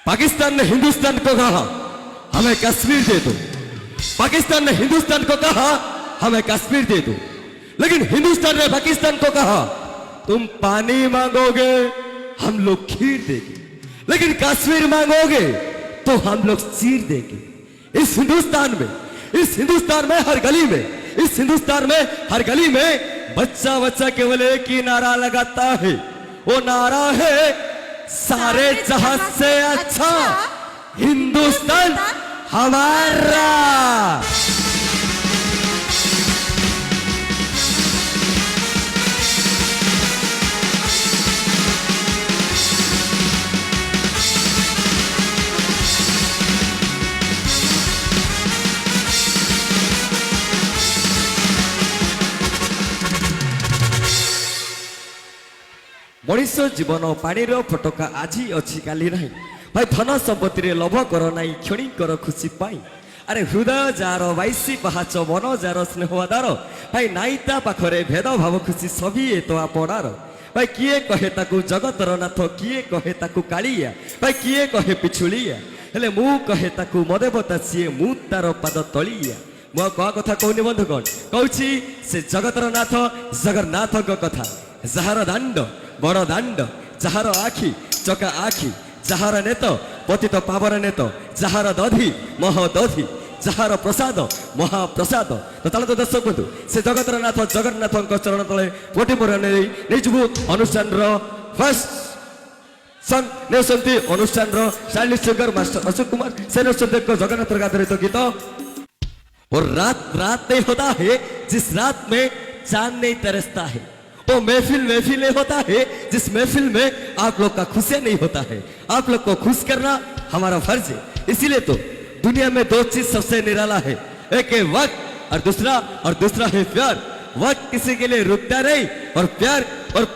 पाकिस्तान ने हिंदुस्तान को कहा हमें कश्मीर दे दो। पाकिस्तान ने हिंदुस्तान को कहा हमें कश्मीर दे दो। लेकिन हिंदुस्तान ने पाकिस्तान को कहा तुम पानी मांगोगे हम लोग खीर देंगे, लेकिन कश्मीर मांगोगे तो हम लोग चीर देंगे। इस हिंदुस्तान में हर गली में, इस हिंदुस्तान में हर गली में बच्चा बच्चा केवल एक ही नारा लगाता है, वो नारा है सारे जहां से अच्छा हिंदुस्तान हमारा। मनीष जीवन पानी फटका आज अच्छी काली नहीं भाई। धन संपत्ति रे लोभ कर नाई क्षणी कर खुशी पाई। अरे हृदय जार बाईसी पहाच मन जार स्नेहदार भाई नाई ता पाखरे भेद भाव खुशी सभी ए तो आपणार। भाई किए कहे ताकू जगतर नाथ, किए कहे ताकू कालिया, भाई किए कहे पिछुलिया, हेले मु कहे ताकू मदेवता सीए मु तार पाद तलिया। मु कह कथा कहनी बंधुगण, कहूँ से जगतर नाथ जगन्नाथ कथा। जार दांड बड़ दांड, जार आखि चका आखि, जार नेत पतित पावर नेत, जार दधि महदधि, जार प्रसाद महाप्रसाद। तो ताले तो दर्शक बंधु से जगतर नाथ जगन्नाथ चरण तले कोटि निजबू अनुष्ठान फर्स्ट संग नेउसंती अनुष्ठान stylish singer master Ashok Kumar से नेउसंती को जगन्नाथ आधारित गीत। और रात नहीं होता है जिस रात में चांद नहीं तरसता है, वो महफिल नहीं होता है जिस महफिल में आप लोग का खुशियां नहीं होता है। आप लोग को खुश करना हमारा फर्ज है। इसीलिए तो दुनिया में दो चीज सबसे निराला है, एक है वक्त और दूसरा है प्यार। वक्त किसी के लिए रुकता नहीं और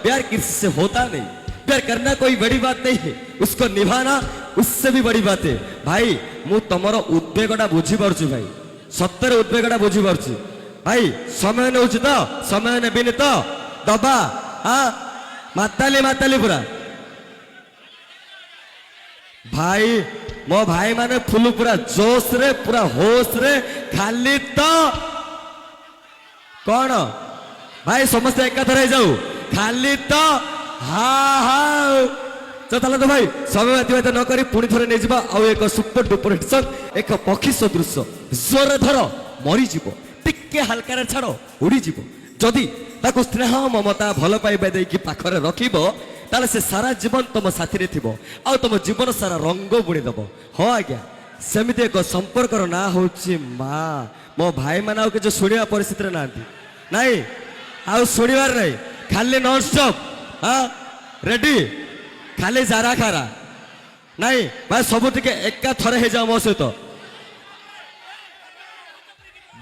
प्यार किसी से होता नहीं। प्यार करना कोई बड़ी बात नहीं है, उसको निभाना उससे भी बड़ी बात है। भाई मु तमर उद्वेगटा बुझी पारुछि भाई, सत्तर उद्वेगटा बुझी पारुछि भाई। समय नौ तो समय नेबिनी तो दबा हाँ माताली पूरा भाई। मो भाई माने फुल पूरा जोश रे पूरा होश रे खाली तो कौन भाई समस्त एकाथर हो जाऊ खाली तो हाँ हाँ। तो भाई समय अतिबाहित न करी पुणी थरे नहीं जावा आउ एक सुपर डुपर हिट सॉन्ग एक पक्षी सदृश जोर धर मरीज टिके हल्का छाड़ उड़ीज। जदि ताको स्नेह ममता भल पाइबा देकी पाखरे रखिबो ताले से सारा जीवन तुम साथी रे थिबो आ तुम जीवन सारा रंग बुणी दबो। हाँ आज्ञा सेमिति एक संपर्क ना होची माँ। मो भाई माने आउ के शुणिया परिस्थिति ना नहीं आउ शुणिबार नहीं खाली नॉन स्टॉप हाँ रेडी खाली जारा खारा नहीं भाई सब टिके एका थरे हे जाओ मो सहित।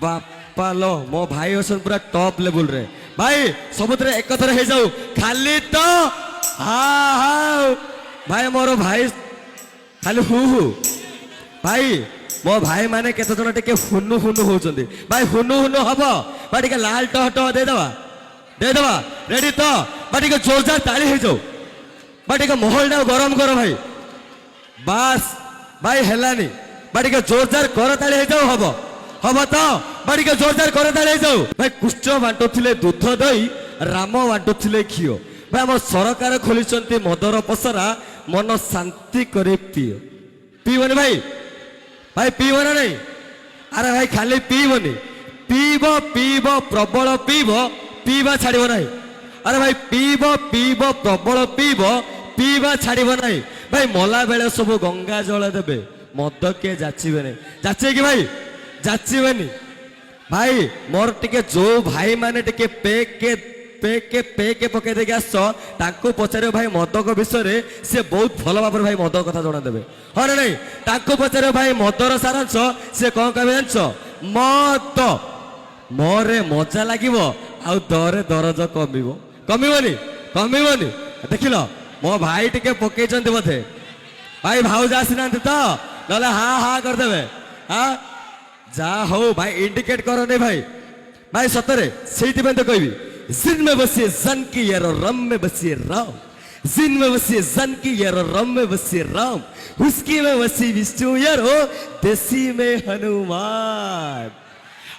बापा लो मो भाई असन पूरा टॉप लेवल रे भाई सबुत एक थर हो जाऊ खाली तो हाँ हाँ। भाई मोर भाई खाली हु भाई मो भाई माने केते जण टिके हुनु होचंदी भाई हुनु हबो भाई टिके लाल टह दे देवा रेडी तो भाई टिके जोरदार ताली हो जाऊ भाई टिके माहौल गरम कर भाई बस भाई हेलानी भाई टिके जोरदार कर ताली हो जाऊ हबो तो बाड़ी के जोरदार करे ताले जाऊ भाई। कृष्ण बांटुले दूध दही राम बांटुले घी भाई आम सरकार खोली मदर पसरा मन शांति करे पीबनी भाई पीब ना नहीं। अरे भाई खाली पीबनी पीब प्रबल पीबा छाड़ब ना। अरे भाई पीब प्रबल पीबा छाड़ब ना भाई। मला बेले सब गंगा जल देवे मद किए जाचिबे नहीं जाचे कि भाई जाचिबेनी भाई। मोर टिके जो भाई माने टिके पे के पके देके आस तांको पचारे भाई मद को विषय रे से बहुत भल भाव भाई मद कथा जना देबे। हाँ ना नहीं तांको पचारे भाई मदर सारांश से कौन कहे जानछ मद मोरे मजा लागिवो आ दरे दरज कमिबनी देख लो मो भाई टिके पके बोधे भाई भाउज आसीना तो ना हाँ हाँ करदे हाँ जा हो भाई इंडिकेट करो नहीं भाई सतरे से तो कहबी जिन में बसिए जन की यार रम में बसिए राव जिन में बसी जानकी यारो रम में बसी राम हुस्की में बसी विष्णु यारो देसी में हनुमान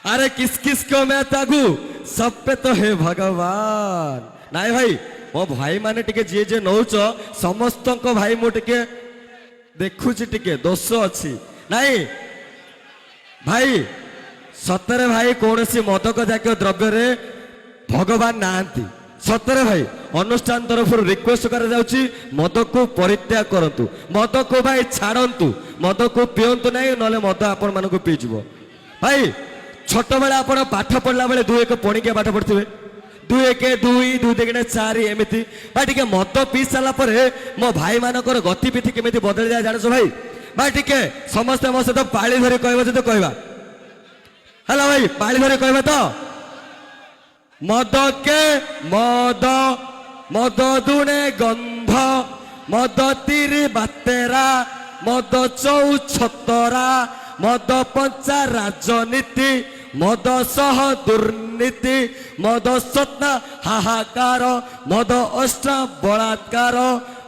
अरे किस किस को मैं तागू सब पे तो है भगवान नाई भाई मो भाई माने टिके जे जे नौच समस्त को भाई मु टिके देखुची टिके दोष अच्छी नाई भाई सतरे भाई कौन सी मदक जातीय द्रव्य रे भगवान नाहांती सतरे भाई अनुष्ठान तरफ रिक्वेस्ट कर मद को परित्याग करंतु मद को भाई छाड़ंतु मद को पियंतु नहीं नले मद आपण मानक पीजिव भाई छोट बेला आपण पाठ पढ़ला बेले 2 1 पणिकिया पाठ पढ़िथिबे 2 1 2 2 2 4 एमिति भाई टिके मद पी साला परे मो भाई मानकर गतिविधि केमिति बदल जाय जानसो भाई भाई टिके समस्त मो सहित पाळी धरि कहबो जे तो कहबा हेलो भाई पाळी धरि कहबा तो मद के मद मद दुने गंध मद तीर बातेरा मद चौ छतरा मद पंचा राजनीति मद सह दुर्नीति मद सत्ता हाहाकार मद अष्ट बलात्कार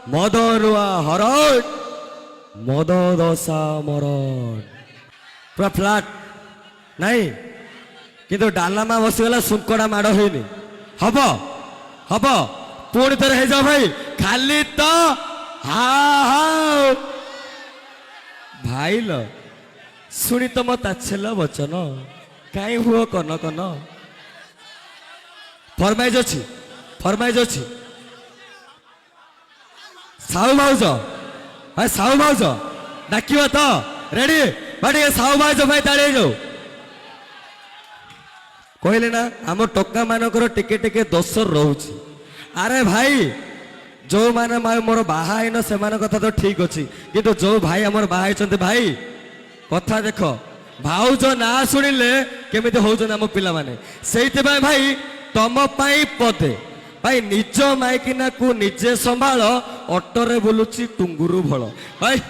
मद रुआ हरण मद दशा मरण पूरा फ्लाट नहीं किंतु डालामा बसीगला सुंकड़ा माड़ होनी हम हम पुणी थर हो जाओ भाई खाली तो हा हा भाई लो शुणी तो मत ताच्छल्य वचन कहीं हुआ कन कन फरमाइज अच्छी फरमाइज अच्छी साहू भाज भाई साहू भाज डाक तो रेडी भाई साहू भाज भाई ताड़े जाओ कहले ना आम टोका मानकर टिके टिके दोष रोचे अरे भाई जो माने मोर बाहाइन से कथा तो ठीक अच्छी किंतु जो भाई आमर बाहाई भाई कथा देख भाउज ना शुणिले केमिति होउछन आम पिला माने सेइते भाई तम पाई पदे भाई निज माइकिना को निजे संभाल ऑटो रे बोलुची टुंगुरु भल भाई